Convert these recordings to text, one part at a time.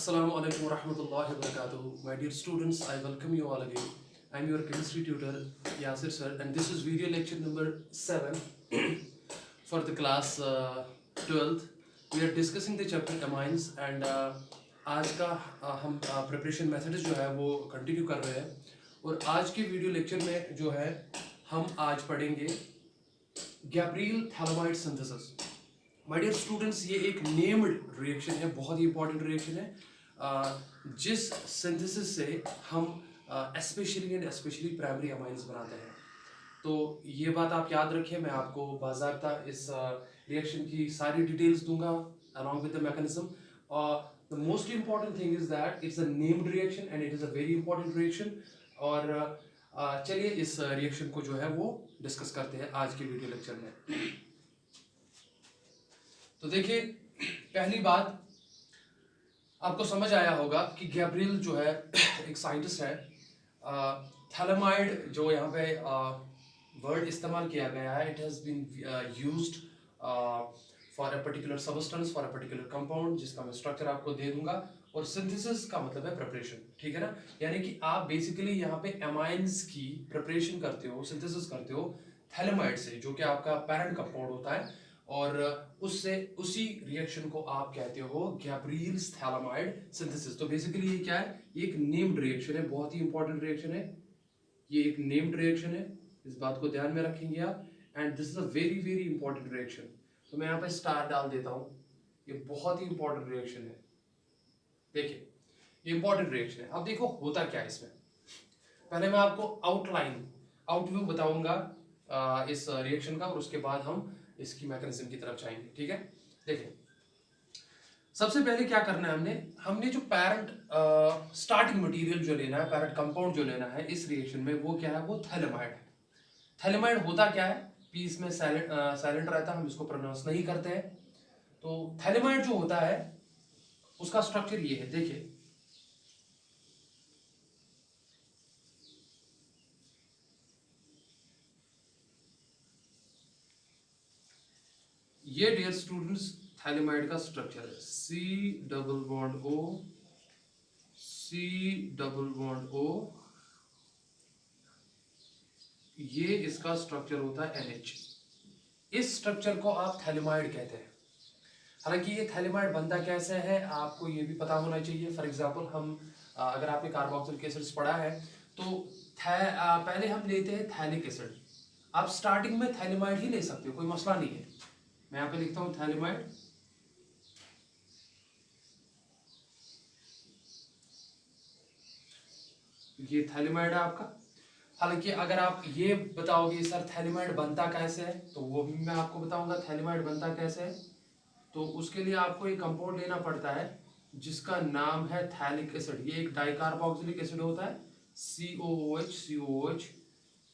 Assalamu alaikum wa rahmatullahi wa barakatuhu. My dear students, I welcome you all again. I'm your chemistry tutor Yasir sir, and this is video lecture number 7 for the class 12th. We are discussing the chapter amines and आज का हम preparation methods जो है वो continue कर रहे हैं और आज के वीडियो लेक्चर में जो है हम आज पढ़ेंगे Gabriel phthalimide synthesis. My dear students, ये एक नेम्ड रिएक्शन है, बहुत ही इंपॉर्टेंट रिएक्शन है जिस सिंथेसिस से हम स्पेशली प्राइमरी अमाइंस बनाते हैं। तो ये बात आप याद रखिए, मैं आपको बाज़ाब्ता इस रिएक्शन की सारी डिटेल्स दूंगा along with the mechanism. The most important thing is that it's a named reaction and it is a very important reaction. और चलिए इस रिएक्शन को जो है वो डिस्कस करते हैं आज के वीडियो लेक्चर में। तो देखिए, पहली बात आपको समझ आया होगा कि गैब्रियल जो है एक साइंटिस्ट है। थैलामाइड जो यहाँ पे वर्ड इस्तेमाल किया गया है, it has been used for a particular substance, for a particular compound, जिसका मैं स्ट्रक्चर आपको दे दूंगा। और सिंथेसिस का मतलब है प्रिपरेशन, ठीक है ना। यानी कि आप बेसिकली यहाँ पे अमाइंस की प्रिपरेशन करते हो, सिंथेसिस करते हो थैलामाइड से, जो कि आपका पैरेंट कंपाउंड होता है, और उससे उसी रिएक्शन को आप कहते हो गैब्रियल्स थैलामाइड सिंथेसिस। तो बेसिकली ये क्या है? ये एक नेम्ड रिएक्शन है, बहुत ही इंपॉर्टेंट रिएक्शन है। ये एक नेम्ड रिएक्शन है, इस बात को ध्यान में रखेंगे आप। And this is a very very important reaction. तो मैं यहाँ पे स्टार डाल देता हूँ, ये बहुत ही इंपॉर्टेंट रिएक्शन है। देखिए, ये इंपॉर्टेंट रिएक्शन है। अब देखो होता क्या है इसमें। पहले मैं आपको आउटव्यू बताऊंगा इस रिएक्शन का, और उसके बाद हम इसकी मैकेनिज्म की तरफ जाएंगे, ठीक है। देखिए, सबसे पहले क्या करना है, हमने जो पैरेंट स्टार्टिंग मटेरियल जो लेना है, पैरेंट कंपाउंड जो लेना है इस रिएक्शन में, वो क्या है? वो थैलामाइड है। थैलामाइड होता क्या है? पी इसमें साइलेंट रहता है, हम इसको प्रोनाउंस नहीं करते हैं। तो थैलामाइड जो होता है उसका स्ट्रक्चर ये है, देखिए। ये डियर स्टूडेंट्स थैलामाइड का स्ट्रक्चर है, C double bond O, C double bond O, ये इसका स्ट्रक्चर होता है NH। इस स्ट्रक्चर को आप थैलामाइड कहते हैं। हालांकि ये थैलामाइड बनता कैसे है आपको ये भी पता होना चाहिए। फॉर एग्जांपल हम अगर आपने कार्बोक्सिलिक एसिड्स पढ़ा है तो पहले हम लेते हैं थैलिक एसिड। आप स्टार्टिंग में थैलामाइड ही ले सकते हो, कोई मसला नहीं है। मैं यहाँ पे लिखता हूँ थैलामाइड, ये थैलामाइड है आपका। हालांकि अगर आप ये बताओगे सर थैलामाइड बनता कैसे है, तो वो भी मैं आपको बताऊंगा थैलामाइड बनता कैसे है। तो उसके लिए आपको एक कंपाउंड लेना पड़ता है जिसका नाम है थैलिक एसिड। ये एक डाइकार्बोक्सिलिक एसिड होता है, COOH।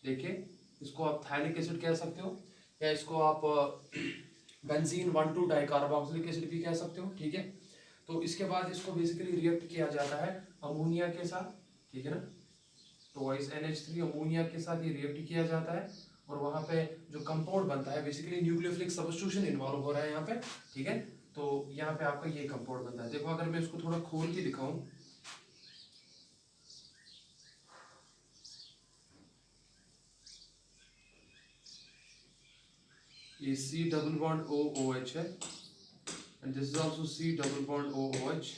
देखिए, इसको आप थैलिक एसिड कह सकते हो, या इसको आप बेंजीन 1,2 डाइकार्बोक्सिलिक एसिड भी कह सकते हो, ठीक है। तो इसके बाद इसको बेसिकली रिएक्ट किया जाता है अमोनिया के साथ, ठीक है ना। तो इस NH3 अमोनिया के साथ ये रिएक्ट किया जाता है, और वहां पे जो कंपाउंड बनता है, बेसिकली न्यूक्लियोफिलिक सब्स्टिट्यूशन इन्वॉल्व हो रहा है यहाँ पे, ठीक है। तो यहाँ पे आपका ये कंपाउंड बनता है। देखो, अगर मैं इसको थोड़ा खोल के दिखाऊं, ये C डबल बॉन्ड OOH है, and this is also C double bond OOH।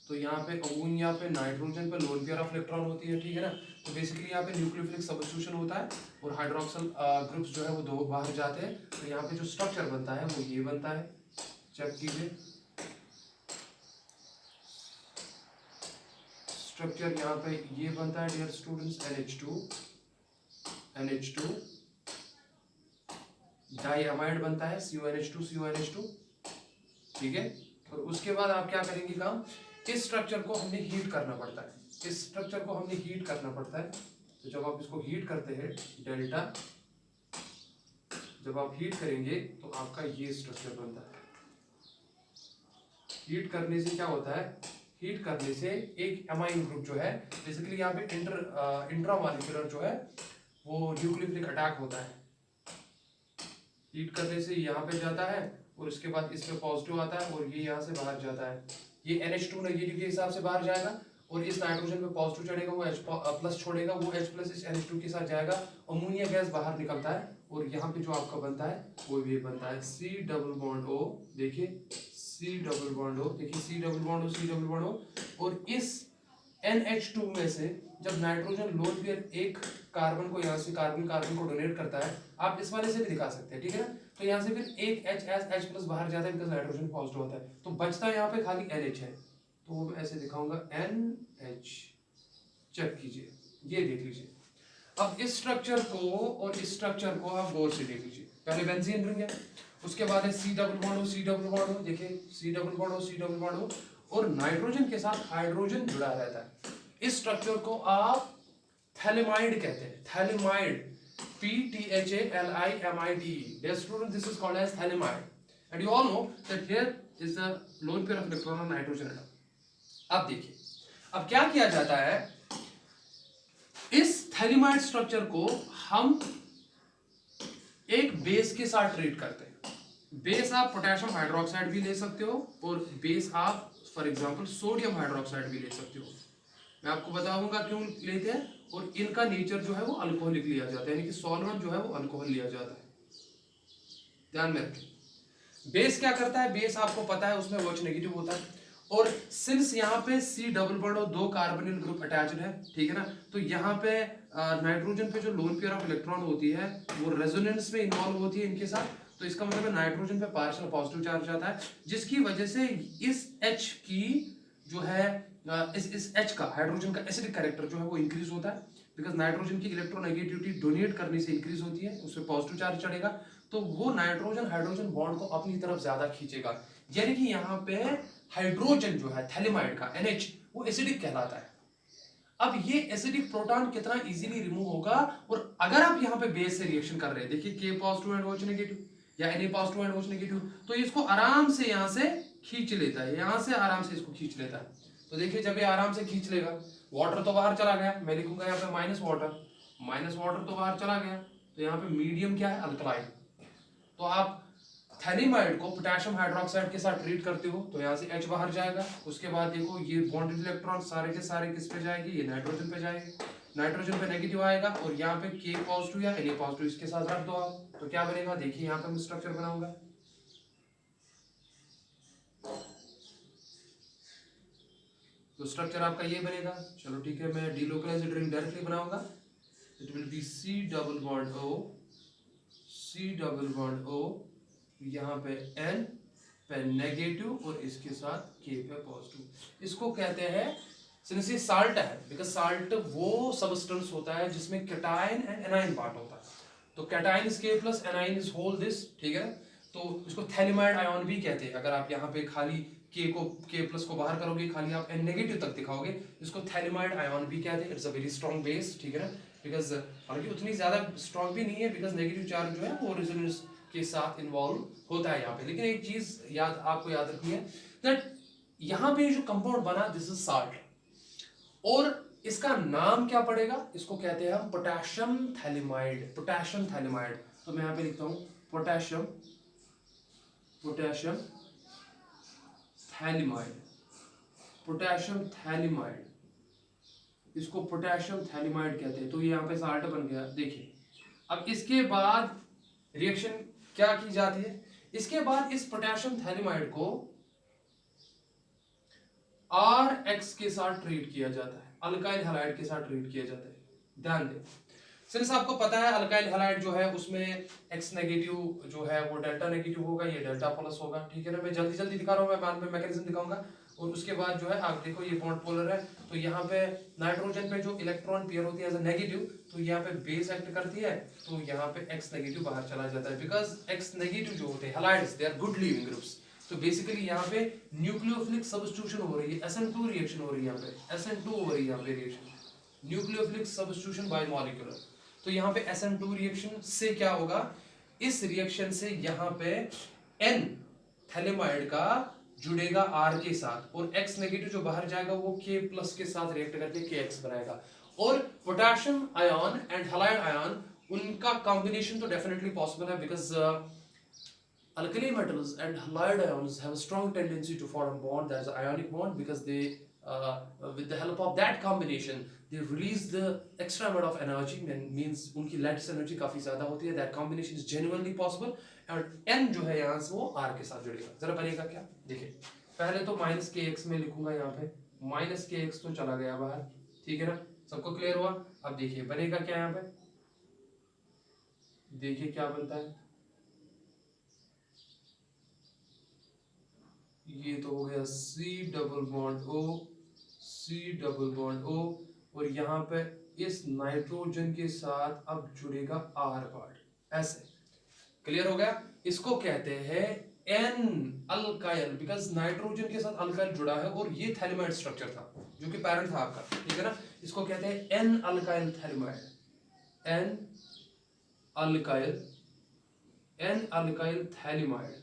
तो यहाँ पे अमोनिया पे नाइट्रोजन पे लोन पेयर ऑफ इलेक्ट्रॉन होती है, ठीक है ना। तो बेसिकली यहाँ पे न्यूक्लियोफिलिक सब्स्टिट्यूशन होता है, और हाइड्रोक्सिल ग्रुप्स जो है वो दो बाहर जाते हैं। तो यहाँ पे जो स्ट्रक्चर बनता है वो ये बनता है, चेक कीजिए। स्ट्रक्चर यहाँ पे ये बनता है डियर स्टूडेंट्स, NH2 डाइअमाइड बनता है, CONH2, ठीक है। और उसके बाद आप क्या करेंगे काम, इस स्ट्रक्चर को हमने हीट करना पड़ता है, इस स्ट्रक्चर को हमने हीट करना पड़ता है। तो जब आप इसको हीट करते हैं डेल्टा, जब आप हीट करेंगे तो आपका ये स्ट्रक्चर बनता है। हीट करने से क्या होता है? हीट करने से एक अमाइन ग्रुप जो है, बेसिकली यहाँ पे इंट्रामॉलिक्यूलर जो है वो न्यूक्लियोफिलिक अटैक होता है। हीट करने से यहाँ पे जाता है, और उसके बाद इसमें पॉजिटिव आता है, और ये यहाँ से बाहर जाता है, ये NH2 नेगेटिव के हिसाब से बाहर जाएगा और इस नाइट्रोजन पे पॉजिटिव चढ़ेगा, वो H प्लस छोड़ेगा, वो H प्लस इस NH2 के साथ जाएगा, अमोनिया गैस बाहर निकलता है और यहाँ पे जो आपका बनता है वो भी बनता है C डबल बॉन्ड O। देखिए C डबल बॉन्ड O, देखिए C double bond O, C double bond O। और इस NH2 में से जब नाइट्रोजन लोन पेयर एक कार्बन को यहाँ से कार्बन को डोनेट करता है, आप इस वाले से भी दिखा सकते हैं, ठीक है ना। तो यहाँ से फिर एक H प्लस बाहर जाता है बिकॉज नाइट्रोजन पॉजिटिव होता है, तो बचता है यहाँ पे खाली NH है, तो वो मैं ऐसे दिखाऊंगा NH। चेक कीजिए, ये देख लीजिए। अब इस स्ट्रक्चर को और इस स्ट्रक्चर को आप गौर से देख लीजिए। पहले बेंजीन रिंग है, उसके बाद है C double bond O, C double bond O, देखिए C double bond O, C double bond O, और नाइट्रोजन के साथ हाइड्रोजन जुड़ा रहता है। इस स्ट्रक्चर को आप थैलेमाइड कहते हैं, phthalimide, PTHALIMIDE। Dear student, this is called as thalamide, and you all know that here is the lone pair of electron on nitrogen atom. अब देखिए, अब क्या किया जाता है, इस थैलेमाइड स्ट्रक्चर को हम एक बेस के साथ ट्रीट करते हैं। बेस आप पोटेशियम हाइड्रोक्साइड भी ले सकते हो और बेस आप फॉर एग्जांपल सोडियम हाइड्रोक्साइड भी ले सकते हो। मैं आपको बताऊंगा क्यों लेते हैं, और इनका नेचर जो है वो अल्कोहलिक लिया जाता है, यानी कि सॉल्वेंट जो है वो अल्कोहल लिया जाता है, ध्यान में रखें। बेस क्या करता है, बेस आपको पता है उसमें OH नेगेटिव होता है, और सिंस यहाँ पे C डबल बॉन्ड और 2 कार्बोनिल ग्रुप अटैच्ड है, ठीक है ना, तो यहाँ पे नाइट्रोजन पे जो लोन पेयर ऑफ इलेक्ट्रॉन होती है वो रेजोनेंस में इन्वॉल्व होती है इनके साथ, तो इसका मतलब है नाइट्रोजन पे पार्शियल पॉजिटिव चार्ज आता है, जिसकी वजह से इस H की जो है इस H का हाइड्रोजन का एसिडिक कैरेक्टर जो है वो इंक्रीज होता है, बिकॉज नाइट्रोजन की इलेक्ट्रोनेगेटिविटी डोनेट करने से इंक्रीज होती है, उसमें पॉजिटिव चार्ज चढ़ेगा, तो वो नाइट्रोजन हाइड्रोजन बॉन्ड को अपनी तरफ ज्यादा खींचेगा, यानी कि यहाँ पे हाइड्रोजन जो है थैलेमाइड का NH वो एसिडिक कहलाता है। अब ये एसिडिक प्रोटॉन कितना इजीली रिमूव होगा, और अगर आप यहाँ पे बेस से रिएक्शन कर रहे हैं, देखिए K positive and OH negative या Na positive and OH negative, तो इसको आराम से यहाँ से खींच लेता है, यहाँ से आराम से इसको खींच लेता है। तो देखिए जब ये आराम से खींच लेगा, वाटर तो बाहर चला गया, मैं लिखूंगा यहाँ पे माइनस वाटर तो बाहर चला गया, तो यहाँ पे मीडियम क्या है, अल्कलाइन। तो आप थैलेमाइड को पोटेशियम हाइड्रोक्साइड के साथ ट्रीट करते हो, तो यहाँ से H बाहर जाएगा, उसके बाद देखो ये बॉन्डेड इलेक्ट्रॉन सारे के सारे किस पे जाएंगे, ये नाइट्रोजन पे जाएंगे, नाइट्रोजन पे नेगेटिव आएगा, और यहाँ पे K पॉजिटिव या Na पॉजिटिव इसके साथ रख दो आप, तो क्या बनेगा, देखिए यहाँ पे मैं स्ट्रक्चर बनाऊंगा, तो स्ट्रक्चर आपका ये बनेगा। चलो ठीक है, मैं डीलोकलाइज्ड रिंग डायरेक्टली बनाऊंगा, it will be C double bond O, C double bond O, यहाँ पे N पे नेगेटिव और इसके साथ K पे पॉजिटिव। इसको कहते हैं, सिंस ये साल्ट है, बिकॉज साल्ट वो सबस्टेंस होता है जिसमें कैटायन एंड एनाइन पार्ट होता है, तो cation is K plus, anion is whole this, ठीक है, तो इसको थैलेमाइड आयन भी कहते हैं। अगर आप यहाँ पे खाली K प्लस को बाहर करोगे, खाली आप N नेगेटिव तक दिखाओगे, इसको थैलेमाइड आयन भी कहते हैं। It's a very strong base, ठीक है ना, बिकॉज हालांकि उतनी ज्यादा स्ट्रॉन्ग भी नहीं है, बिकॉज नेगेटिव चार्ज जो है वो रेजोनेंस के साथ इन्वॉल्व होता है यहाँ पे। लेकिन एक चीज आपको याद रखनी है दैट यहाँ पे जो कंपाउंड बना, दिस इज साल्ट, और इसका नाम क्या पड़ेगा, इसको कहते हैं हम पोटेशियम थैलेमाइड, पोटेशियम थैलेमाइड। तो मैं यहाँ पे लिखता हूँ पोटेशियम थैलेमाइड, पोटेशियम थैलेमाइड, इसको पोटेशियम थैलेमाइड कहते हैं। तो ये यहाँ पे साल्ट बन गया। देखिए अब इसके बाद रिएक्शन क्या की जाती है, इसके बाद इस पोटेशियम थैलेमाइड को RX के साथ ट्रीट किया जाता है, अल्काइल हैलाइड के साथ ट्रीट किया जाता है। ध्यान दें, सिंस आपको पता है अल्काइल हैलाइड जो है उसमें X नेगेटिव जो है वो डेल्टा नेगेटिव होगा, ये डेल्टा प्लस होगा, ठीक है ना। मैं जल्दी जल्दी दिखा रहा हूँ, मैं बाद में मैकेनिज्म दिखाऊंगा। और उसके बाद जो है आप देखो ये बॉन्ड पोलर है, तो यहाँ पे नाइट्रोजन पे जो इलेक्ट्रॉन पेयर होती है एज अ नेगेटिव, तो यहाँ पे बेस एक्ट करती है, तो यहाँ पे X नेगेटिव बाहर चला जाता है, बिकॉज X नेगेटिव जो होते हैं halides, they are good leaving groups. तो बेसिकली यहाँ पे न्यूक्लियोफिलिक सब्स्टिट्यूशन हो रही है, SN2 रिएक्शन हो रही है, यहाँ पे SN2 हो रही है, यहाँ पे reaction nucleophilic substitution bye molecular. तो यहाँ पे SN2 रिएक्शन से क्या होगा, इस रिएक्शन से यहाँ पे N थैलेमाइड का जुड़ेगा R के साथ, और X नेगेटिव जो बाहर जाएगा वो K प्लस के साथ रिएक्ट करके KX बनाएगा। और potassium ion and halide ion, उनका कॉम्बिनेशन तो डेफिनेटली पॉसिबल है, because alkali metals and halide ions have a strong tendency to form a bond, that is an ionic bond, because they with the help of that combination they release the extra amount of energy, means उनकी lattice energy काफी ज्यादा होती है. That combination is genuinely possible and n जो है यहाँ से वो r के साथ जुड़ेगा. जरा बनेगा क्या, देखिए पहले तो माइनस के एक्स में लिखूंगा, यहाँ पे माइनस के एक्स तो चला गया बाहर, ठीक है ना, सबको क्लियर हुआ. अब देखिए बनेगा क्या यहाँ पे, देखिए क्या बनता है, ये तो हो गया C double bond O, C double bond O, और यहाँ पे इस नाइट्रोजन के साथ अब जुड़ेगा R पार्ट, ऐसे. क्लियर हो गया. इसको कहते हैं N अल्काइल, बिकॉज नाइट्रोजन के साथ अल्काइल जुड़ा है और ये थैलेमाइड स्ट्रक्चर था जो कि पैरेंट था आपका, ठीक है ना. इसको कहते हैं N alkyl phthalimide, N alkyl, N alkyl phthalimide,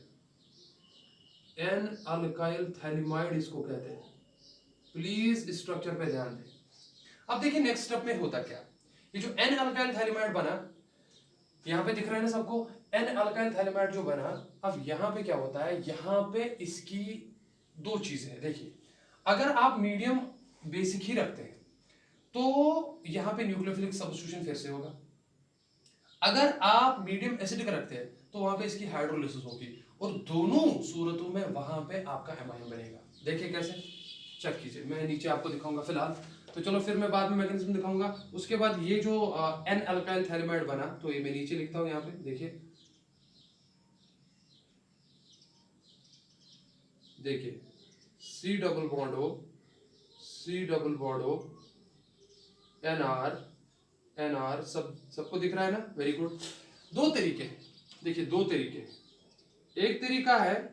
N alkyl phthalimide इसको कहते हैं. प्लीज स्ट्रक्चर पे ध्यान दें. अब देखिए नेक्स्ट स्टेप में होता क्या, ये जो N अल्काइल थैलेमाइड बना, यहाँ पे दिख रहा है ना सबको, N अल्काइल थैलेमाइड जो बना, अब यहाँ पे क्या होता है, यहाँ पे इसकी दो चीजें हैं. देखिए अगर आप मीडियम बेसिक ही रखते हैं तो यहाँ पे न्यूक्लियोफिलिक सब्स्टिट्यूशन फिर से होगा. अगर आप मीडियम एसिडिक रखते हैं तो वहां पे इसकी हाइड्रोलिसिस होगी, और दोनों सूरतों में वहां पे आपका एमाइन बनेगा. देखिए कैसे, चेक कीजिए, मैं नीचे आपको दिखाऊंगा फिलहाल, तो चलो फिर मैं बाद में मैकेनिज्म दिखाऊंगा. उसके बाद ये जो N अल्काइल थैलेमाइड बना, तो ये मैं नीचे लिखता हूं यहाँ पे, देखिए देखिए C double bond O, C double bond O, NR, सबको दिख रहा है ना, वेरी गुड. दो तरीके, देखिए दो तरीके, एक तरीका है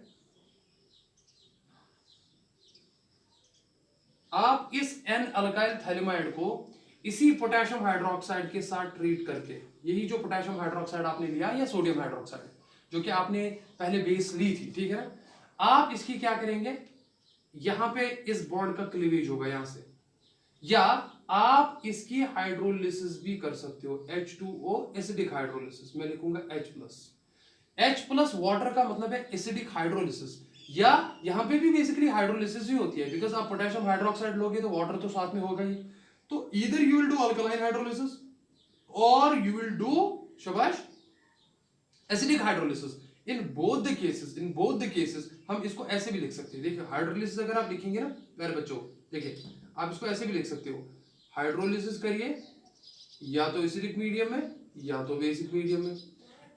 आप इस N अल्काइल थैलेमाइड को इसी पोटेशियम हाइड्रोक्साइड के साथ ट्रीट करके, यही जो पोटेशियम हाइड्रोक्साइड आपने लिया या सोडियम हाइड्रोक्साइड जो कि आपने पहले बेस ली थी, ठीक है ना, आप इसकी क्या करेंगे, यहां पे इस बॉन्ड का क्लीवेज होगा यहां से, या आप इसकी हाइड्रोलिसिस भी कर सकते हो, H2O एसिडिक हाइड्रोलिसिस, मैं लिखूंगा H+ वाटर का मतलब है एसिडिक हाइड्रोलिसिस, या यहां पे भी बेसिकली हाइड्रोलिसिस ही होती है, बिकॉज आप पोटेशियम हाइड्रोक्साइड लोगे तो वाटर तो साथ में होगा ही. तो either you will do alkaline hydrolysis और यू विल डू शाबाश acidic hydrolysis. In both the cases हम इसको ऐसे भी लिख सकते हैं. देखिए हाइड्रोलिसिस अगर आप लिखेंगे ना प्यारे बच्चों, देखिए आप इसको ऐसे भी लिख सकते हो, हाइड्रोलिसिस करिए या तो एसिडिक मीडियम में या तो बेसिक मीडियम में.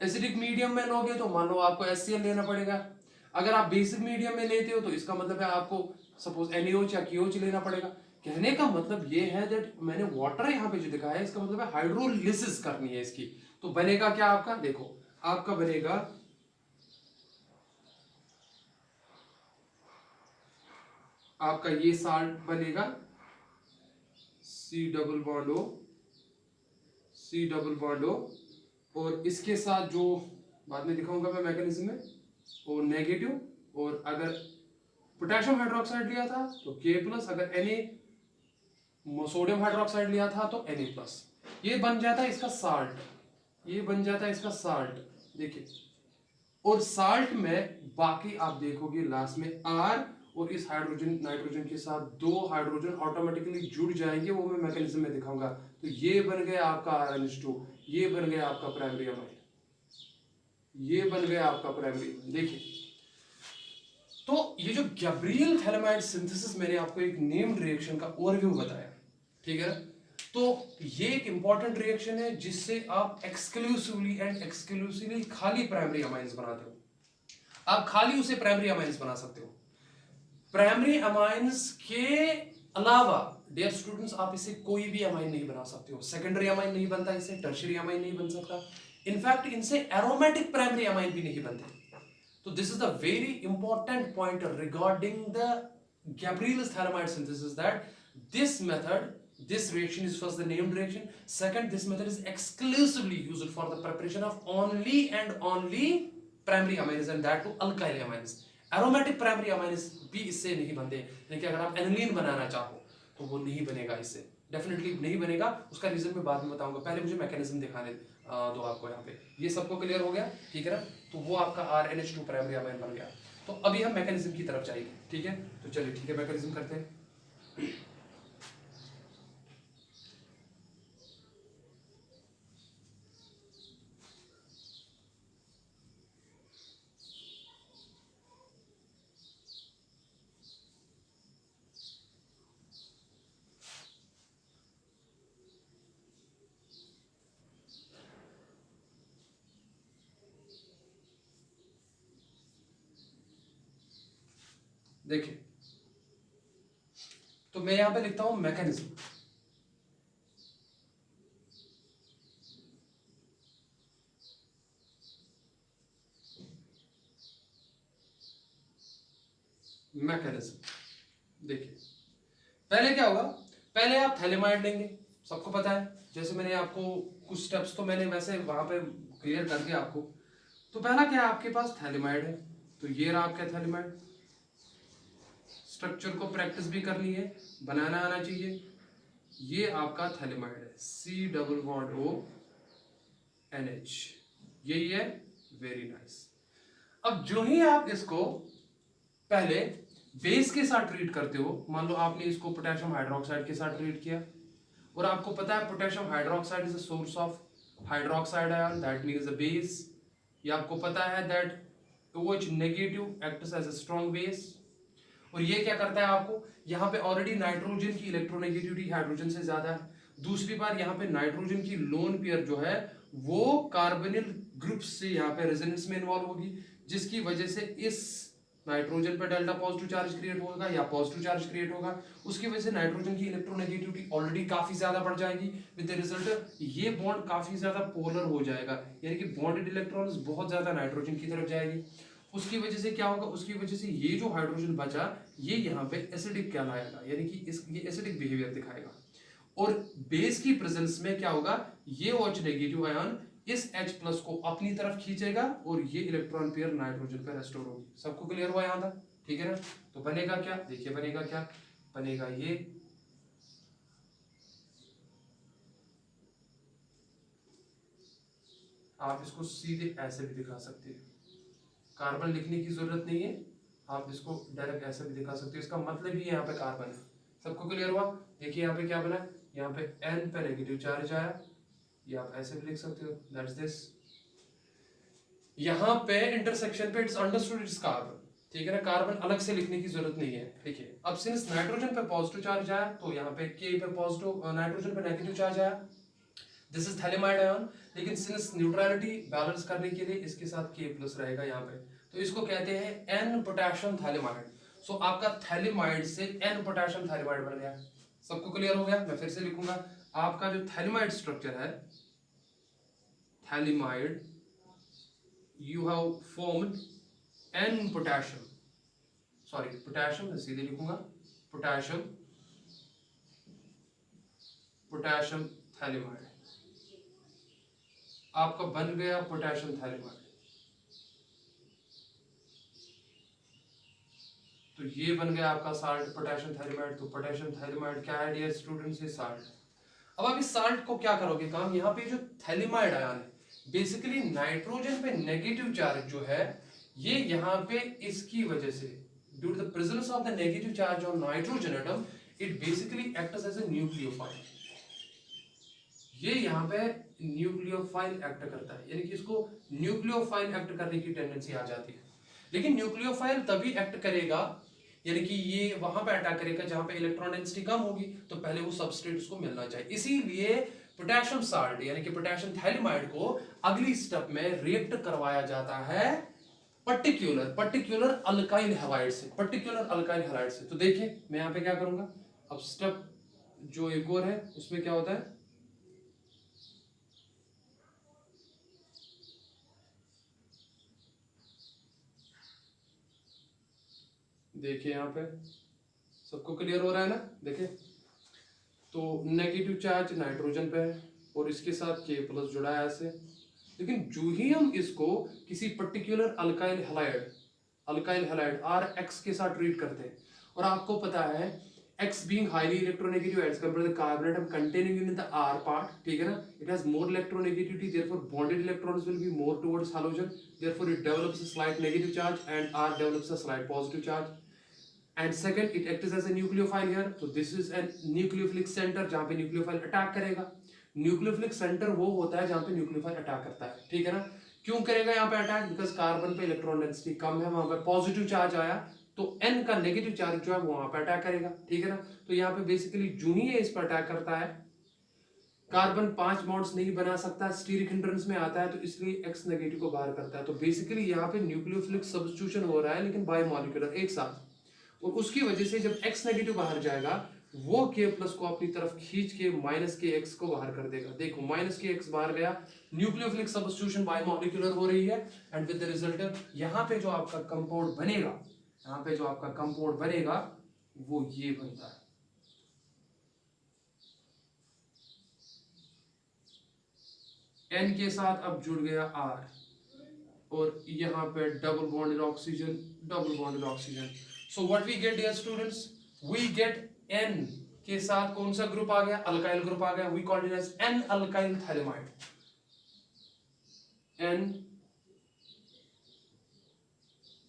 एसिडिक मीडियम में लोगे तो मान लो आपको HCl लेना पड़ेगा. अगर आप बेसिक मीडियम में लेते हो तो इसका मतलब है आपको सपोज NaOH या KOH लेना पड़ेगा. कहने का मतलब ये है दैट मैंने वाटर यहाँ पे जो दिखाया है, इसका मतलब है हाइड्रोलिसिस करनी है इसकी. तो बनेगा क्या आपका, देखो आपका बनेगा आपका ये साल्ट बनेगा C डबल बॉन्ड O, और इसके साथ जो बाद में दिखाऊंगा मैं मैकेनिज्म में, वो नेगेटिव, और अगर पोटेशियम हाइड्रोक्साइड लिया था तो K+, अगर सोडियम हाइड्रोक्साइड लिया था तो Na+. ये बन जाता है इसका साल्ट, ये बन जाता है इसका साल्ट, देखिए. और साल्ट में बाकी आप देखोगे लास्ट में R और इस हाइड्रोजन नाइट्रोजन के साथ दो हाइड्रोजन ऑटोमेटिकली जुड़ जाएंगे, वो मैं मैकेनिज्म में दिखाऊंगा. तो ये बन गया आपका RnH2, ये बन गया आपका प्राइमरी अमाइन, ये बन गया आपका प्राइमरी. देखिए तो ये जो गैब्रियल थैलेमाइड सिंथेसिस मैंने आपको एक नेम्ड रिएक्शन का ओवरव्यू बताया, ठीक है ना, तो ये एक इंपॉर्टेंट रिएक्शन है जिससे आप एक्सक्लूसिवली खाली प्राइमरी अमाइंस बनाते हो. आप खाली उसे प्राइमरी अमाइंस बना सकते हो. प्राइमरी अमाइंस के अलावा डियर स्टूडेंट्स आप इसे कोई भी अमाइन नहीं बना सकते हो. सेकेंडरी अमाइन नहीं बनता इससे, टर्शियरी अमाइन नहीं बन सकता, इनफैक्ट इनसे एरोमेटिक प्राइमरी अमाइन भी नहीं बनते. तो this is the very important point regarding the Gabriel's thalamide synthesis, that this method, this reaction is first the named reaction, second this method is exclusively used for the preparation of only and only primary amines, and that too alkyl amines. aromatic primary amines भी इससे नहीं बनते, यानी कि अगर आप aniline बनाना चाहो तो वो नहीं बनेगा, इससे डेफिनेटली नहीं बनेगा. उसका रीजन मैं बाद में बताऊंगा, पहले मुझे मैकेनिज्म दिखाने दो आपको. यहाँ पे ये सबको क्लियर हो गया, ठीक है ना. तो वो आपका RNH2 प्राइमरी अमाइन बन गया। तो अभी हम मैकेनिज्म की तरफ जाएंगे, ठीक है। तो चलिए ठीक है, मैकेनिज्म करते हैं। देखिए, तो मैं यहां पे लिखता हूं मैकेनिज्म। मैकेनिज्म देखिए, पहले क्या होगा, पहले आप थैलेमाइड लेंगे, सबको पता है। जैसे मैंने आपको कुछ स्टेप्स तो मैंने वैसे वहां पे क्लियर कर दिया आपको। तो पहला क्या है, आपके पास थैलेमाइड है, तो ये रहा आपका थैलेमाइड। स्ट्रक्चर को प्रैक्टिस भी करनी है, बनाना आना चाहिए। ये आपका थैलेमाइड है, C+O NH, यही है। Very nice. अब जो ही आप इसको पहले बेस के साथ ट्रीट करते हो, मान लो आपने इसको पोटेशियम हाइड्रोक्साइड के साथ ट्रीट किया, और आपको पता है potassium hydroxide is a source of hydroxide ion, that means a base. ये आपको पता है that OH negative acts as a strong base. और ये क्या करता है, आपको यहाँ पे ऑलरेडी नाइट्रोजन की इलेक्ट्रोनेगेटिविटी हाइड्रोजन से ज्यादा है। दूसरी बार यहाँ पे नाइट्रोजन की लोन पेयर जो है वो कार्बोनिल ग्रुप से यहाँ पे रेजोनेंस में इन्वॉल्व होगी, जिसकी वजह से इस नाइट्रोजन पे डेल्टा पॉजिटिव चार्ज क्रिएट होगा या पॉजिटिव चार्ज क्रिएट होगा। उसकी वजह से नाइट्रोजन की इलेक्ट्रोनेगेटिविटी ऑलरेडी काफी ज्यादा बढ़ जाएगी, विद द रिजल्ट ये बॉन्ड काफी ज्यादा पोलर हो जाएगा, यानी कि बॉन्डेड इलेक्ट्रॉन्स बहुत ज्यादा नाइट्रोजन की तरफ जाएगी। उसकी वजह से क्या होगा, उसकी वजह से ये जो हाइड्रोजन बचा ये यहाँ पे एसिडिक कहलाएगा, यानी कि ये एसिडिक बिहेवियर दिखाएगा। और बेस की प्रेजेंस में क्या होगा, ये OH नेगेटिव आयन इस H+ को अपनी तरफ खींचेगा और ये इलेक्ट्रॉन पेयर नाइट्रोजन पर रेस्टोर होगी। सबको क्लियर हुआ यहाँ तक, ठीक है ना। तो बनेगा क्या, देखिए बनेगा क्या, बनेगा ये आप इसको सीधे ऐसे भी दिखा सकते हैं, कार्बन लिखने की जरूरत नहीं है, आप इसको डायरेक्ट ऐसे भी दिखा सकते हो। इसका मतलब ही यहाँ पे कार्बन है। सबको क्लियर हुआ। देखिए यहाँ पे क्या बना, यहाँ पे N पे नेगेटिव चार्ज आया, ये आप ऐसे भी लिख सकते हो, दैट्स दिस। यहाँ पे इंटरसेक्शन पे इट्स अंडरस्टूड इट्स कार्बन, ठीक है ना, कार्बन अलग से लिखने की जरूरत नहीं है। देखिए अब सिंस नाइट्रोजन पे पॉजिटिव चार्ज आया तो यहाँ पे K पे पॉजिटिव, नाइट्रोजन पे नेगेटिव चार्ज आया, दिस इज थैलेमाइड आयन। लेकिन सिंस न्यूट्रलिटी बैलेंस करने के लिए इसके साथ K+ रहेगा यहाँ पे, तो इसको कहते हैं N पोटेशियम थैलेमाइड। सो आपका थैलेमाइड से N पोटेशियम थैलेमाइड बन गया। सबको क्लियर हो गया। मैं फिर से लिखूंगा, आपका जो थैलेमाइड स्ट्रक्चर है, phthalimide you have formed N potassium, sorry potassium, मैं सीधे लिखूंगा पोटेशियम, पोटेशियम थैलेमाइड, आपका बन गया पोटेशियम थैलेमाइड। तो ये बन गया आपका साल्ट पोटेशियम थैलेमाइड। तो पोटेशियम थैलेमाइड क्या है डियर स्टूडेंट्स, ये साल्ट। अब आप इस साल्ट को क्या करोगे काम, यहाँ पे जो थैलेमाइड आयन है बेसिकली नाइट्रोजन पे नेगेटिव चार्ज जो है ये यहाँ पे इसकी वजह से due to the presence of the negative charge on nitrogen atom it basically acts as a nucleophile. ये यहाँ पे न्यूक्लियोफाइल एक्ट करता है, यानी कि इसको न्यूक्लियोफाइल एक्ट करने की टेंडेंसी आ जाती है। लेकिन न्यूक्लियोफाइल तभी एक्ट करेगा, यानी कि ये वहां पे अटैक करेगा जहां पे इलेक्ट्रॉन डेंसिटी कम होगी, तो पहले वो सबस्ट्रेट उसको मिलना चाहिए। इसीलिए पोटेशियम साल्ट यानी कि पोटेशियम थैलेमाइड को अगली स्टेप में रिएक्ट करवाया जाता है पर्टिकुलर अल्काइल हैलाइड से, पर्टिकुलर अल्काइल हैलाइड से। तो देखिए मैं यहाँ पे क्या करूंगा, अब स्टेप जो एक और है उसमें क्या होता है, देखिए यहाँ पे सबको क्लियर हो रहा है ना। देखिए तो नेगेटिव चार्ज नाइट्रोजन पे है और इसके साथ K+ जुड़ा है ऐसे। लेकिन जो ही हम इसको किसी पर्टिकुलर अल्काइल हैलाइड RX के साथ ट्रीट करते हैं, और आपको पता है X being highly electronegative as compared to the carbon atom containing in the R part, ठीक है ना, it has more electronegativity, therefore bonded electrons will be more towards halogen, therefore it develops a slight negative charge and R develops a slight positive charge. And second, it acts as a nucleophile here, so this is a nucleophilic center जहाँ पे nucleophile attack करेगा. Nucleophilic centre वो होता है जहाँ पे nucleophile attack करता है, ठीक है ना. क्यों करेगा यहाँ पे अटैक? बिकॉज कार्बन पे इलेक्ट्रॉन डेंसिटी कम है, वहां पे पॉजिटिव चार्ज आया तो n का नेगेटिव चार्ज जो है वो वहां पे अटैक करेगा, ठीक है ना. तो यहाँ पे बेसिकली जूनियर इस पर अटैक करता है. कार्बन 5 बॉन्ड्स नहीं बना सकता, स्टीरिक हिंड्रेंस में आता है, तो इसलिए X नेगेटिव को बाहर करता है. तो बेसिकली यहाँ पे न्यूक्लियोफिलिक सब्स्टिट्यूशन हो रहा है लेकिन बायोमोलिकुलर एक साथ, और उसकी वजह से जब X नेगेटिव बाहर जाएगा वो K प्लस को अपनी तरफ खींच के माइनस के X को बाहर कर देगा. देखो माइनस के X बाहर गया, न्यूक्लियोफिलिक सब्स्टिट्यूशन बायोमोलिकुलर हो रही है, एंड विद द रिजल्ट यहाँ पे जो आपका कंपाउंड बनेगा, यहाँ पे जो आपका कंपाउंड बनेगा वो ये बनता है. N के साथ अब जुड़ गया R, और यहाँ पे double bonded oxygen, double bonded oxygen. So what we get dear students, we get N के साथ कौन सा ग्रुप आ गया? अल्काइल ग्रुप आ गया. We call it as N alkyl phthalimide. N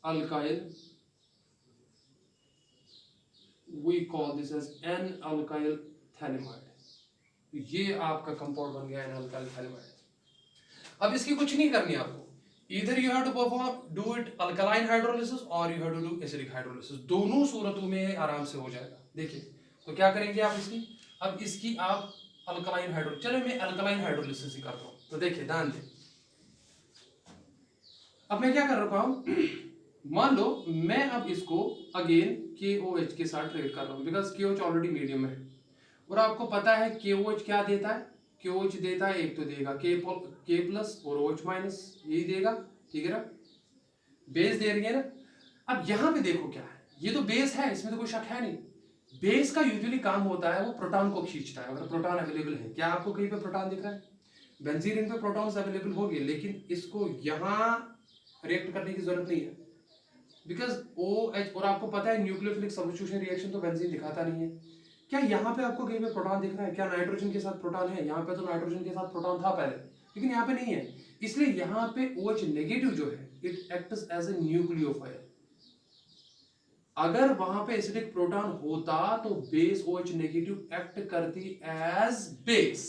alkyl, we call this as N alkyl phthalimide. ये आपका कंपाउंड बन गया N अल्काइल थैलेमाइड. अब इसकी कुछ नहीं करनी आपको, either you have to perform do it alkaline hydrolysis or you have to do acidic hydrolysis. दोनों सूरतों में आराम से हो जाएगा. देखिए तो क्या करेंगे आप इसकी, अब इसकी आप अल्कलाइन हाइड्रो, चलो मैं अल्कलाइन हाइड्रोलिसिस ही करता हूँ. तो देखिए ध्यान दें, अब मैं क्या कर रहा हूँ, मान लो मैं अब इसको अगेन KOH के साथ ट्रीट कर रहा हूँ, बिकॉज KOH ऑलरेडी मीडियम है, और आपको पता है KOH क्या देता है. KOH देता है, एक तो देगा K प्लस और OH माइनस, यही देगा, ठीक है ना. बेस दे रही है ना. अब यहाँ पे देखो क्या है, ये तो बेस है, इसमें तो कोई शक है नहीं. बेस का यूजुअली काम होता है वो प्रोटॉन को खींचता है, अगर प्रोटॉन अवेलेबल है. क्या आपको कहीं पे प्रोटॉन दिख रहा है? बेंजीन रिंग पे प्रोटॉन्स अवेलेबल होंगे, लेकिन इसको यहाँ रिएक्ट करने की जरूरत नहीं है, बिकॉज OH, और आपको पता है न्यूक्लियोफिलिक सब्स्टिट्यूशन रिएक्शन तो बेंजीन दिखाता नहीं है. क्या यहाँ पे आपको कहीं पे प्रोटॉन दिख रहा है? क्या नाइट्रोजन के साथ प्रोटॉन है? यहाँ पे तो नाइट्रोजन के साथ प्रोटॉन था पहले, लेकिन यहाँ पे नहीं है. इसलिए यहाँ पे OH नेगेटिव जो है it acts as a nucleophile. अगर वहां पे एसिडिक प्रोटॉन होता तो बेस OH नेगेटिव एक्ट करती as base,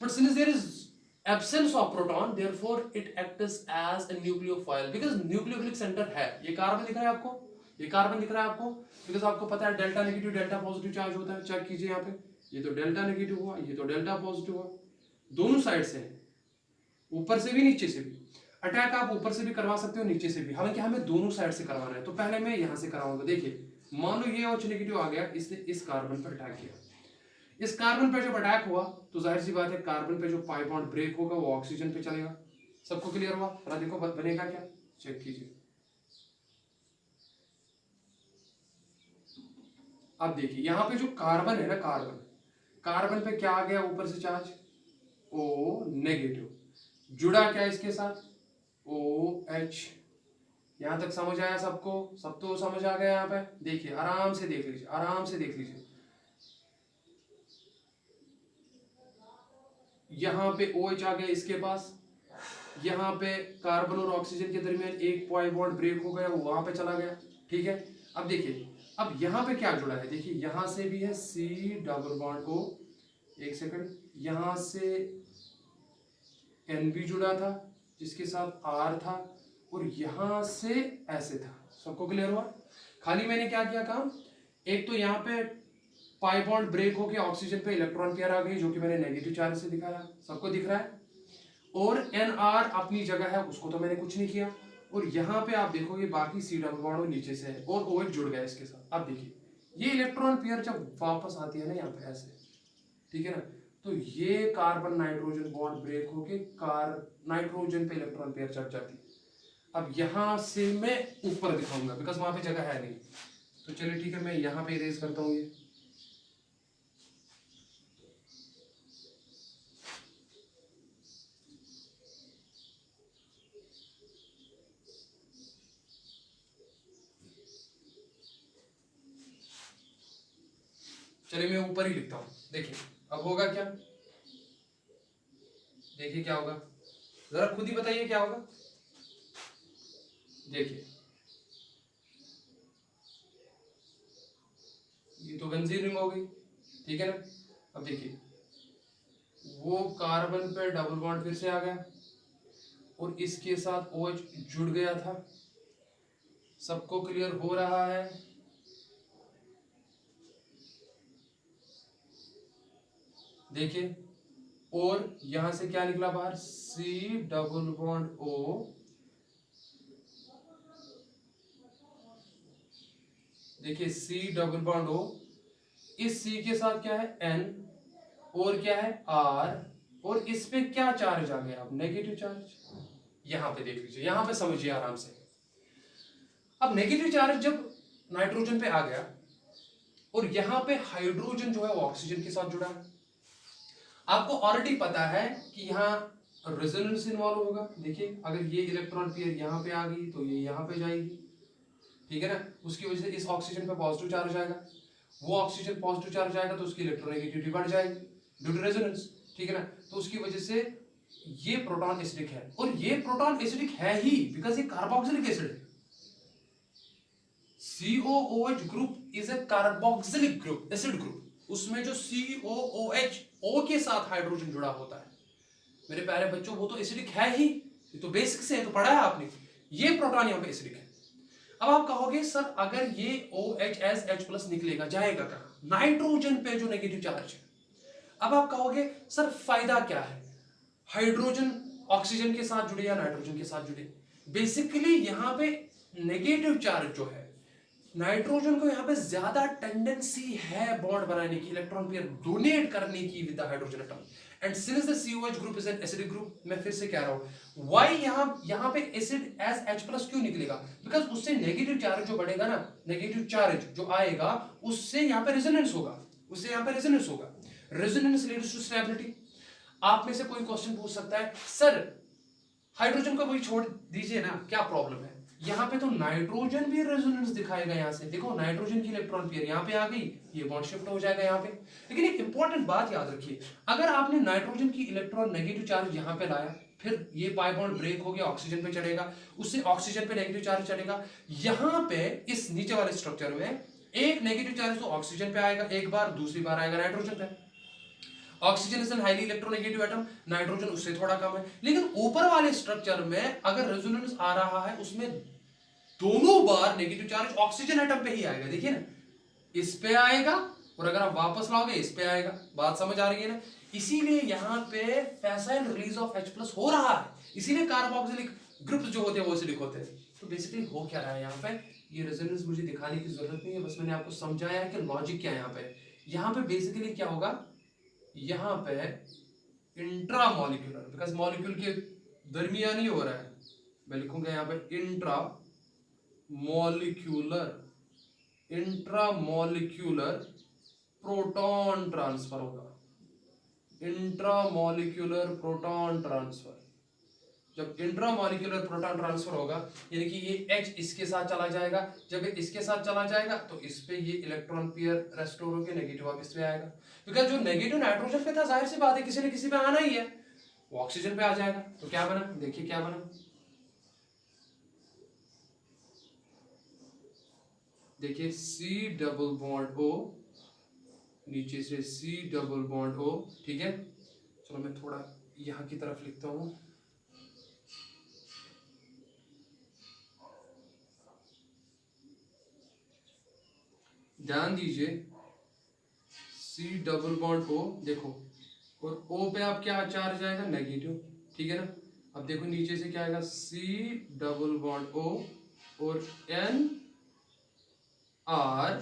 but since there is absence of proton therefore it acts as a nucleophile because nucleophilic center है. ये कार्बन दिख रहा है आपको, ये कार्बन दिख रहा है आपको, बिकॉज आपको पता है delta negative delta positive charge होता है. चेक कीजिए यहाँ पे, ये तो डेल्टा नेगेटिव हुआ, ये तो डेल्टा पॉजिटिव हुआ, दोनों साइड से है, ऊपर से भी नीचे से भी. अटैक आप ऊपर से भी करवा सकते हो, नीचे से भी, हालांकि हमें दोनों साइड से करवाना है. तो पहले मैं यहां से कराऊंगा. देखिए मान लो ये OH नेगेटिव आ गया, इसने इस कार्बन पर अटैक किया. इस कार्बन पे जब अटैक हुआ तो जाहिर सी बात है कार्बन पे जो पाई बॉन्ड ब्रेक होगा वो ऑक्सीजन पे चलेगा. सबको क्लियर हुआ? जरा देखो बनेगा क्या, चेक कीजिए. अब देखिए यहाँ पे जो कार्बन है ना, कार्बन पे क्या आ गया ऊपर से चार्ज? O negative. जुड़ा क्या इसके साथ? OH. यहां तक समझ आया सबको? सब तो समझ आ गया. यहाँ पे देखिए, आराम से देख लीजिए, आराम से देख लीजिए. यहाँ पे OH आ गया इसके पास, यहाँ पे कार्बन और ऑक्सीजन के दरमियान एक पाई बॉन्ड ब्रेक हो गया, वो वहां पे चला गया, ठीक है. अब देखिए, अब यहाँ पे क्या जुड़ा है? देखिए यहाँ से भी है C डबल बॉन्ड O, एक सेकंड, यहाँ से N भी जुड़ा था जिसके साथ R था, और यहां से ऐसे था. सबको क्लियर हुआ? खाली मैंने क्या किया काम, एक तो यहाँ पे पाई बॉन्ड ब्रेक होके ऑक्सीजन पे इलेक्ट्रॉन पेयर आ गई जो कि मैंने नेगेटिव चार्ज से दिखाया, सबको दिख रहा है, और NR अपनी जगह है, उसको तो मैंने कुछ नहीं किया. और यहाँ पे आप देखोगे बाकी C डबल बॉन्ड नीचे से है और OH जुड़ गया इसके साथ. अब देखिए ये इलेक्ट्रॉन पेयर जब वापस आती है ना यहाँ पे ऐसे, ठीक है ना, तो ये कार्बन नाइट्रोजन बॉन्ड ब्रेक होके नाइट्रोजन पे इलेक्ट्रॉन पेयर चढ़ जाती है. अब यहां से मैं ऊपर दिखाऊंगा बिकॉज वहां पे जगह है नहीं. तो चलिए ठीक है, मैं यहां पे इरेज करता हूं ये. चलिए मैं ऊपर ही लिखता हूं। देखिए अब होगा क्या, देखिए क्या होगा, जरा खुद ही बताइए क्या होगा। देखिए ये तो बेंजीन रिंग हो गई, ठीक है ना। अब देखिए वो कार्बन पे डबल बॉन्ड फिर से आ गया और इसके साथ OH जुड़ गया था। सबको क्लियर हो रहा है? देखिए और यहां से क्या निकला बाहर, C डबल बॉन्ड O। देखिए C डबल बॉन्ड O, इस C के साथ क्या है N और क्या है R, और इस पे क्या चार्ज आ गया, अब नेगेटिव चार्ज। यहां पे देख लीजिए, यहां पे समझिए आराम से। अब नेगेटिव चार्ज जब नाइट्रोजन पे आ गया और यहां पे हाइड्रोजन जो है वो ऑक्सीजन के साथ जुड़ा है। आपको ऑलरेडी पता है कि यहाँ रेजोनेंस इन्वॉल्व होगा। देखिए अगर ये इलेक्ट्रॉन पेयर यहाँ पे आ गई तो ये यहाँ पे जाएगी, ठीक है ना। उसकी वजह से इस ऑक्सीजन पे पॉजिटिव चार्ज आएगा, वो ऑक्सीजन पॉजिटिव चार्ज आएगा तो उसकी इलेक्ट्रोनेगेटिविटी बढ़ जाएगी ड्यू टू रेजोनेंस, ठीक है ना। तो उसकी वजह से ये प्रोटॉन एसिडिक है, और ये प्रोटॉन एसिडिक है ही बिकॉज ये कार्बोक्सिलिक एसिड है। COOH group is a carboxylic group, acid group. उसमें जो COOH O के साथ हाइड्रोजन जुड़ा होता है, मेरे प्यारे बच्चों वो तो एसिडिक है ही, ये तो बेसिक से है, तो पढ़ा है आपने। ये प्रोटॉन यहाँ पे एसिडिक है। अब आप कहोगे सर अगर ये OH as H+ निकलेगा जाएगा कहां, नाइट्रोजन पे जो नेगेटिव चार्ज है। अब आप कहोगे सर फायदा क्या है, हाइड्रोजन ऑक्सीजन के साथ जुड़े या नाइट्रोजन के साथ जुड़े। बेसिकली यहां पे नेगेटिव चार्ज जो है, नाइट्रोजन को यहां पे ज्यादा टेंडेंसी है बॉन्ड बनाने की, इलेक्ट्रॉन पेयर डोनेट करने की with the hydrogen atom. And since the COH group is an acidic group, मैं फिर से कह रहा हूं व्हाई यहां पे एसिड एज H+ क्यों निकलेगा, बिकॉज उससे नेगेटिव चार्ज जो बढ़ेगा ना, नेगेटिव चार्ज जो आएगा उससे यहां पे रेजोनेंस होगा, उससे यहां पे रेजोनेंस होगा। Resonance leads to stability. आप में से कोई क्वेश्चन पूछ सकता है सर हाइड्रोजन को कोई छोड़ दीजिए ना, क्या प्रॉब्लम है, यहाँ पे तो नाइट्रोजन भी रेजोनेंस दिखाएगा। यहाँ से देखो नाइट्रोजन की इलेक्ट्रॉन पेयर यहाँ पे आ गई, ये बॉन्ड शिफ्ट हो जाएगा यहाँ पे। लेकिन एक इंपॉर्टेंट बात याद रखिए, अगर आपने नाइट्रोजन की इलेक्ट्रॉन नेगेटिव चार्ज यहाँ पे लाया, फिर ये पाई बॉन्ड ब्रेक हो गया, ऑक्सीजन पे चढ़ेगा, उससे ऑक्सीजन पे नेगेटिव चार्ज चढ़ेगा। यहाँ पे इस नीचे वाले स्ट्रक्चर में एक नेगेटिव चार्ज तो ऑक्सीजन पे आएगा एक बार, दूसरी बार आएगा नाइट्रोजन पे। Oxygen is an highly electronegative atom, nitrogen उससे थोड़ा कम है। लेकिन ऊपर वाले स्ट्रक्चर में अगर रेजोनेंस आ रहा है उसमें दोनों बार नेगेटिव चार्ज ऑक्सीजन एटम पे ही आएगा। देखिए ना, इस पे आएगा और अगर आप वापस लाओगे इस पे आएगा। बात समझ आ रही है ना। इसीलिए यहां पे फैसाइल रिलीज ऑफ H+ हो रहा है, इसीलिए कार्बोक्सिलिक ग्रुप जो होते हैं वो एसिडिक होते हैं। तो बेसिकली हो क्या रहा है यहाँ पे, ये रेजोनेंस मुझे दिखाने की जरूरत नहीं है, बस मैंने आपको समझाया है कि लॉजिक क्या है यहाँ पे। यहाँ पे बेसिकली क्या होगा, यहाँ पे इंट्रा मॉलिक्यूलर, बिकॉज मॉलिक्यूल के दरमियान ही हो रहा है, मैं लिखूंगा यहाँ पे इंट्रा इंट्रामॉलिक्यूलर प्रोटॉन ट्रांसफर होगा। इंट्रामॉलिक्यूलर प्रोटॉन ट्रांसफर, जब इंट्रामॉलिक्यूलर प्रोटॉन ट्रांसफर होगा यानी कि ये H इसके साथ चला जाएगा, जब ये इसके साथ चला जाएगा तो इस पे ये इलेक्ट्रॉन पेयर रेस्टोर होकर नेगेटिव वापस पे आएगा। बिकॉज जो नेगेटिव नाइट्रोजन पे था जाहिर सी बात है किसी न किसी पे आना ही है, वो ऑक्सीजन पे आ जाएगा। तो क्या बना, देखिए क्या बना, देखिए C डबल बॉन्ड O, नीचे से C डबल बॉन्ड O, ठीक है। चलो मैं थोड़ा यहां की तरफ लिखता हूं, ध्यान दीजिए C डबल बॉन्ड O, देखो और O पे आप क्या चार्ज आएगा, नेगेटिव, ठीक है ना। अब देखो नीचे से क्या आएगा, C डबल बॉन्ड O और N R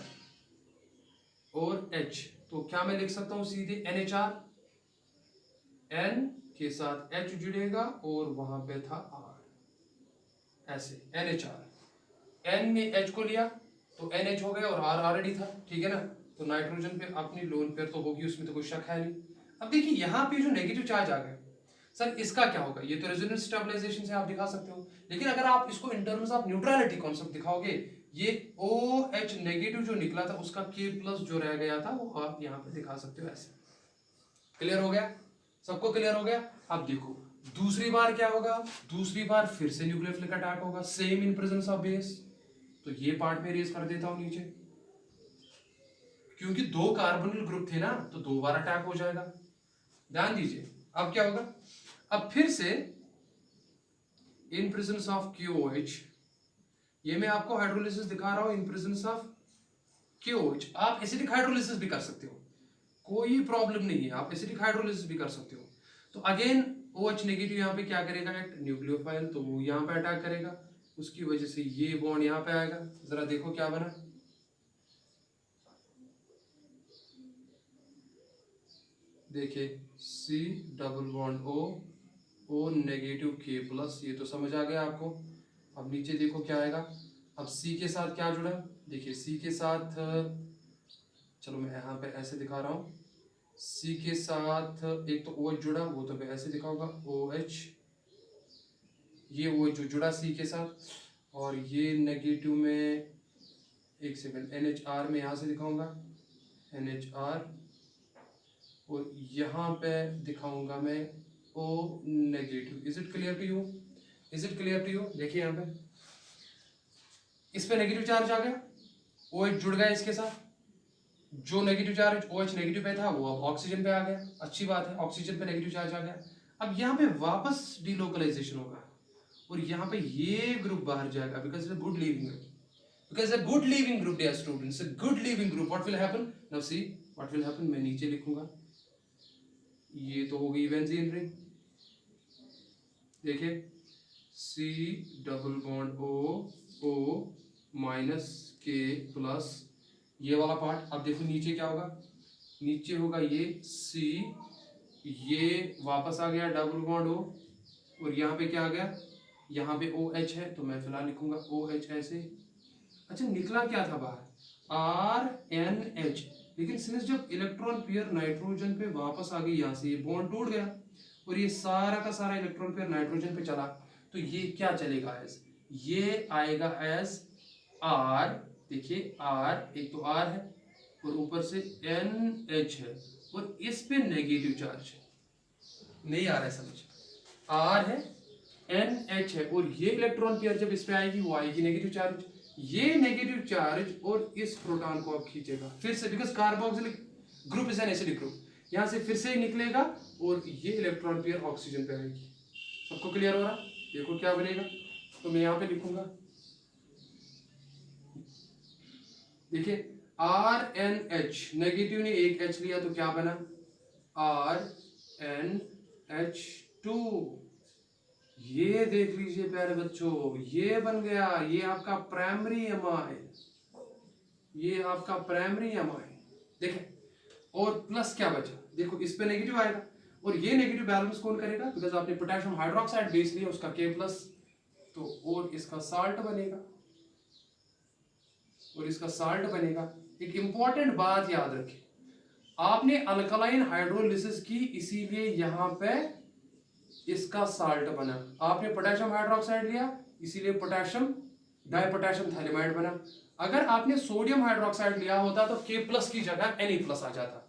और H, तो क्या मैं लिख सकता हूं सीधे NHR, N के साथ H जुड़ेगा और वहां पे था R, ऐसे NHR। N ने H को लिया तो NH हो गया और R ऑलरेडी था, ठीक है ना। तो नाइट्रोजन पे अपनी लोन पेयर तो होगी, उसमें तो कोई शक है नहीं। अब देखिए यहाँ पे जो नेगेटिव चार्ज आ गया, सर इसका क्या होगा, ये तो रेजोनेंस स्टेबलाइजेशन से आप दिखा सकते हो, लेकिन अगर आप इसको in terms of neutrality concept दिखाओगे, ये OH नेगेटिव जो निकला था उसका K प्लस जो रह गया था वो आप यहाँ पे दिखा सकते हो ऐसे। क्लियर हो गया? सबको क्लियर हो गया? अब देखो दूसरी बार क्या होगा, दूसरी बार फिर से न्यूक्लियोफिलिक अटैक होगा, same in presence of base. तो ये पार्ट में रेज कर देता हूं नीचे, क्योंकि 2 कार्बोनिल ग्रुप थे ना, तो 2 बार अटैक हो जाएगा। ध्यान दीजिए अब क्या होगा, अब फिर से इन प्रेजेंस ऑफ KOH, ये मैं आपको हाइड्रोलिसिस दिखा रहा हूं इन प्रेजेंस ऑफ KOH। आप एसिडिक हाइड्रोलिसिस भी कर सकते हो, कोई प्रॉब्लम नहीं है, आप एसिडिक हाइड्रोलिसिस भी कर सकते हो। तो अगेन OH नेगेटिव यहाँ पे क्या करेगा, एक न्यूक्लियोफाइल, तो वो यहाँ पे अटैक करेगा, उसकी वजह से ये बॉन्ड यहाँ पे आएगा। जरा देखो क्या बना, देखिए C double bond O negative K plus, ये तो समझ आ गया आपको। अब नीचे देखो क्या आएगा, अब C के साथ क्या जुड़ा, देखिए C के साथ, चलो मैं यहाँ पे ऐसे दिखा रहा हूँ, C के साथ एक तो OH जुड़ा, वो तो मैं ऐसे दिखाऊंगा OH, ये OH जो जुड़ा C के साथ, और ये नेगेटिव में एक सेकंड NHR में यहाँ से दिखाऊंगा NHR, और यहाँ पे दिखाऊंगा मैं O negative. Is it clear to you? Is it clear to you? देखिए यहाँ पे इस पे नेगेटिव चार्ज आ गया, OH जुड़ गया इसके साथ, जो नेगेटिव चार्ज OH नेगेटिव पे था वो अब ऑक्सीजन पे आ गया, अच्छी बात है, ऑक्सीजन पे नेगेटिव चार्ज आ गया। अब यहाँ पे वापस डिलोकलाइजेशन होगा और यहाँ पे ये ग्रुप बाहर जाएगा, because it's a good leaving group, because a good leaving group, dear students, a good leaving group, what will happen? Now see what will happen, मैं नीचे लिखूंगा, ये तो हो गई बेंजीन रिंग, देखिए C double bond O minus K plus, ये वाला पार्ट। अब देखो नीचे क्या होगा, नीचे होगा ये C, ये वापस आ गया डबल बॉन्ड O, और यहाँ पे क्या आ गया, यहाँ पे OH है, तो मैं फिलहाल लिखूंगा OH ऐसे। अच्छा निकला क्या था बाहर, RNH, लेकिन सिंस जब इलेक्ट्रॉन पेयर नाइट्रोजन पे वापस आ गई, यहाँ से ये बॉन्ड टूट गया और ये सारा का सारा इलेक्ट्रॉन पेयर नाइट्रोजन पे चला, तो ये क्या चलेगा एज, ये आएगा एज R, देखिए R, एक तो R है और ऊपर से NH है और इस पे नेगेटिव चार्ज है, नहीं आ रहा है समझ, R है NH है और ये इलेक्ट्रॉन पेयर जब इस पे आएगी वो आएगी नेगेटिव चार्ज, ये नेगेटिव चार्ज और इस प्रोटॉन को अब खींचेगा फिर से, because carboxylic group is an acidic group, यहां से फिर से ही निकलेगा और ये इलेक्ट्रॉन पेयर ऑक्सीजन पे आएगी। सबको क्लियर हो रहा, देखो क्या बनेगा, तो मैं यहां पे लिखूंगा, देखिए RNH, नेगेटिव ने एक H लिया तो क्या बना RNH2, ये देख लीजिए प्यारे बच्चों, ये बन गया, ये आपका प्राइमरी एमाइन, ये आपका प्राइमरी एमाइन, देखें। और प्लस क्या बचा, देखो इस पे नेगेटिव आएगा और ये नेगेटिव बैलेंस कौन करेगा, बिकॉज आपने पोटेशियम हाइड्रोक्साइड बेस लिया उसका K प्लस, तो और इसका साल्ट बनेगा, और इसका साल्ट बनेगा। एक इंपॉर्टेंट बात याद रखें, आपने अल्कलाइन हाइड्रोलिसिस की, इसीलिए यहां पे इसका साल्ट बना, आपने पोटेशियम हाइड्रोक्साइड लिया इसीलिए पोटेशियम डाइपोटेशियम थाइलेमाइड बना। अगर आपने सोडियम हाइड्रोक्साइड लिया होता तो K प्लस की जगह Na प्लस आ जाता,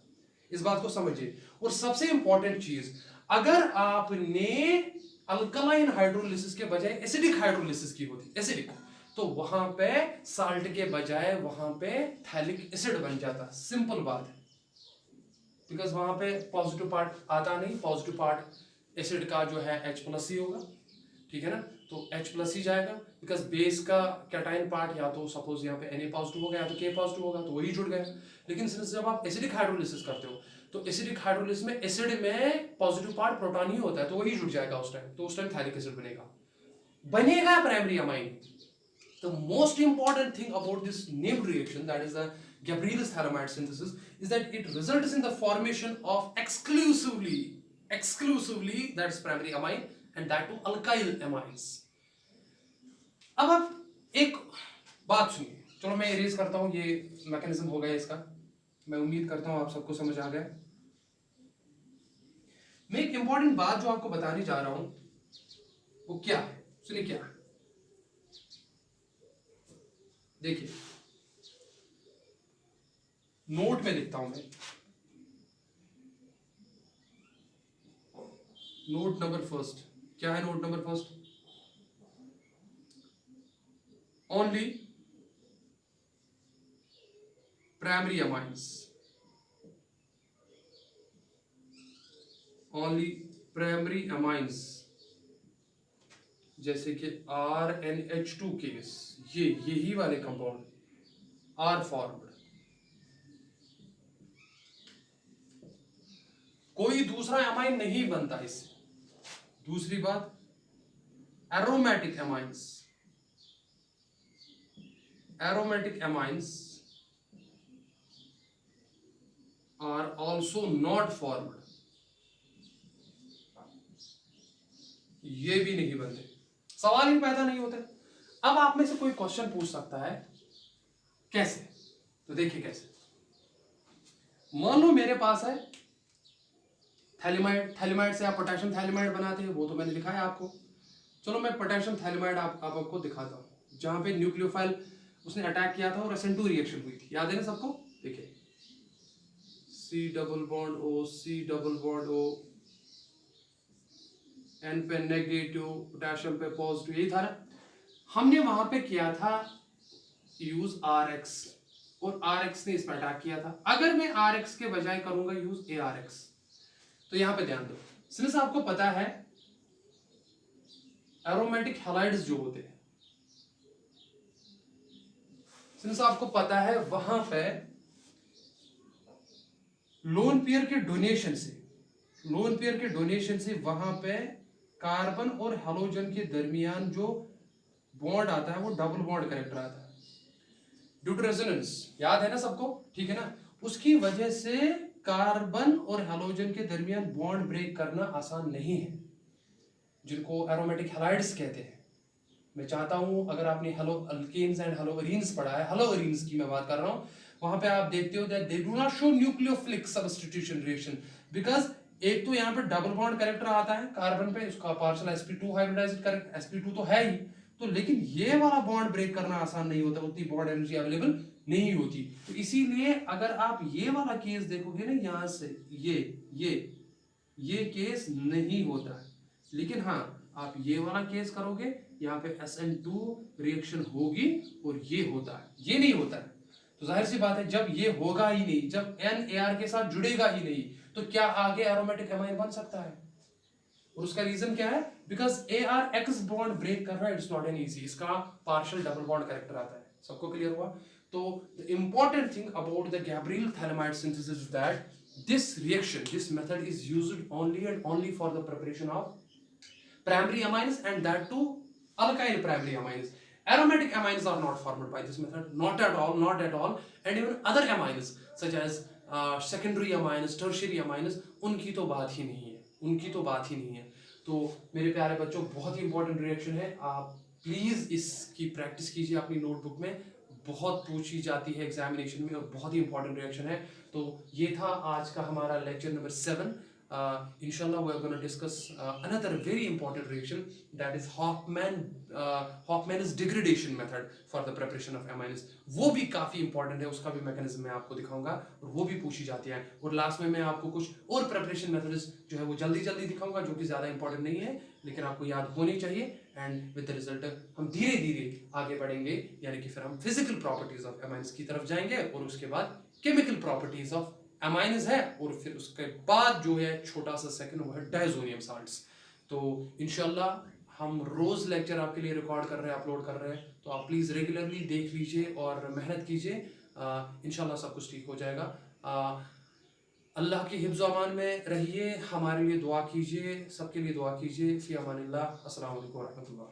इस बात को समझिए। और सबसे इंपॉर्टेंट चीज, अगर आपने अल्कलाइन हाइड्रोलिसिस के बजाय एसिडिक हाइड्रोलिसिस की होती, एसिडिक, तो वहां पे साल्ट के बजाय वहां पे थैलिक एसिड बन जाता, सिंपल बात है, बिकॉज वहां पे पॉजिटिव पार्ट आता नहीं, पॉजिटिव पार्ट एसिड का जो है H प्लस ही होगा, ठीक है ना, तो H प्लस ही जाएगा, बिकॉज बेस का कैटाइन पार्ट या तो सपोज यहाँ पे Na पॉजिटिव होगा या तो K पॉजिटिव होगा, तो वही जुड़ गया। लेकिन सिंस जब आप एसिडिक हाइड्रोलिसिस करते हो तो एसिडिक हाइड्रोलिसिस में एसिड में पॉजिटिव पार्ट प्रोटॉन ही होता है, तो वही जुड़ जाएगा उस टाइम, तो उस टाइम थैलिक एसिड बनेगा primary amine. The most important thing about this named reaction, that is the Gabriel's thalamide synthesis, is that it results in the formation of exclusively that's primary amine and that too alkyl amines. अब आप एक बात सुनिए, चलो मैं erase करता हूं, ये मैकेनिज्म हो गया इसका, मैं उम्मीद करता हूं आप सबको समझ आ गया। मैं एक इंपॉर्टेंट बात जो आपको बताने जा रहा हूं वो क्या है, सुनिए क्या है। देखिए नोट में लिखता हूं मैं, नोट नंबर फर्स्ट। क्या है note number first? Only primary amines, only primary amines जैसे कि RnH2 केस, यही वाले कंपाउंड आर फॉर्म्ड। कोई दूसरा अमाइन नहीं बनता इससे। दूसरी बात, aromatic amines, aromatic amines are also not formed, ये भी नहीं बनते, सवाल ही पैदा नहीं होते। अब आप में से कोई क्वेश्चन पूछ सकता है कैसे? तो देखिए कैसे। मान लो मेरे पास है थैलिमाइड, थैलिमाइड से आप पोटेशियम थैलिमाइड बनाते हैं, वो तो मैंने लिखा है आपको। चलो मैं पोटेशियम थैलिमाइड आपको दिखाता हूं, जहां पे न्यूक्लियोफाइल उसने अटैक किया था और SN2 रिएक्शन हुई थी, याद है ना सबको? देखिए C double bond O, C double bond O, N पे नेगेटिव, पोटेशियम पे पॉजिटिव, यही था ना। हमने वहां पे किया था यूज RX, और RX ने इस पर अटैक किया था। अगर मैं RX के बजाय करूंगा यूज ARX, तो यहां पे ध्यान दो, सिंस आपको पता है एरोमेटिक हैलाइड्स जो होते हैं, सिंस आपको पता है वहां पे लोन पेयर के डोनेशन से, लोन पेयर के डोनेशन से वहां पे कार्बन और हैलोजन के दरमियान जो बॉन्ड आता है वो डबल बॉन्ड कैरेक्टर आता है ड्यू टू रेजोनेंस, याद है ना सबको? ठीक है ना। उसकी वजह से कार्बन और हैलोजन के दरमियान बॉन्ड ब्रेक करना आसान नहीं है, जिनको एरोमेटिक हैलाइड्स कहते हैं। मैं चाहता हूं अगर आपने हेलो अल्केन्स एंड हेलोअरीन्स पढ़ा है, हेलोअरीन्स की मैं बात कर रहा हूं, वहां पे आप देखते हो that they do not show nucleophilic substitution reaction, because एक तो यहाँ पे डबल बॉन्ड कैरेक्टर आता है कार्बन पे, उसका partial sp2 hybridised correct, sp2 तो है ही, तो लेकिन ये वाला बॉन्ड ब्रेक करना आसान नहीं होता, उतनी बॉन्ड एनर्जी अवेलेबल नहीं होती। तो इसीलिए अगर आप ये वाला केस देखोगे ना, यहां से ये केस नहीं होता है, लेकिन हाँ आप ये वाला केस करोगे, यहाँ पे SN2 रिएक्शन होगी और ये होता है, ये नहीं होता है। तो जाहिर सी बात है जब ये होगा ही नहीं, जब NAR के साथ जुड़ेगा ही नहीं, तो क्या आगे एरोमेटिक अमाइन बन सकता है? और उसका रीजन क्या है? बिकॉज ARX बॉन्ड ब्रेक करना इट्स नॉट एन इजी, इसका पार्शियल डबल बॉन्ड कैरेक्टर आता है। सबको क्लियर हुआ? तो the important thing about the Gabriel phthalimide synthesis is that this reaction, this method is used only and only for the preparation of primary amines, and that too alkyl primary amines. Aromatic amines are not formed by this method, not at all, not at all. And even other amines such as secondary amines, tertiary amines, उनकी तो बात ही नहीं है, उनकी तो बात ही नहीं है। तो मेरे प्यारे बच्चों, बहुत ही इंपॉर्टेंट रिएक्शन है, आप प्लीज इसकी प्रैक्टिस कीजिए अपनी नोटबुक में, बहुत पूछी जाती है एग्जामिनेशन में और बहुत ही इंपॉर्टेंट रिएक्शन है। तो ये था आज का हमारा lecture number 7। Inshallah we are going to discuss another very important reaction, that is Hofmann's degradation method for the preparation of amines। वो भी काफी इंपॉर्टेंट है, उसका भी मैकेनिज्म मैं आपको दिखाऊंगा और वो भी पूछी जाती है। और लास्ट में मैं आपको कुछ और प्रेपरेशन मेथड्स जो है वो जल्दी जल्दी दिखाऊंगा, जो कि ज्यादा इंपॉर्टेंट नहीं है लेकिन आपको याद होनी चाहिए। एंड विद द रिजल्ट हम धीरे धीरे आगे बढ़ेंगे, यानी कि फिर हम फिजिकल प्रॉपर्टीज ऑफ एमाइन्स की तरफ जाएंगे और उसके बाद केमिकल प्रॉपर्टीज ऑफ एमाइन्स है, और फिर उसके बाद जो है छोटा सा सेकंड वो है डायजोनियम साल्ट्स। तो इंशाल्लाह हम रोज लेक्चर आपके लिए रिकॉर्ड कर रहे हैं, अपलोड कर रहे हैं, तो आप प्लीज रेगुलरली देख लीजिए और मेहनत कीजिए, इंशाल्लाह सब कुछ ठीक हो जाएगा। अल्लाह की हिफ्ज़ अमान में रहिए, हमारे लिए दुआ कीजिए, सबके लिए दुआ कीजिए। फ़ी अमानिल्लाह, अस्सलाम वालेकुम व रहमतुल्लाह।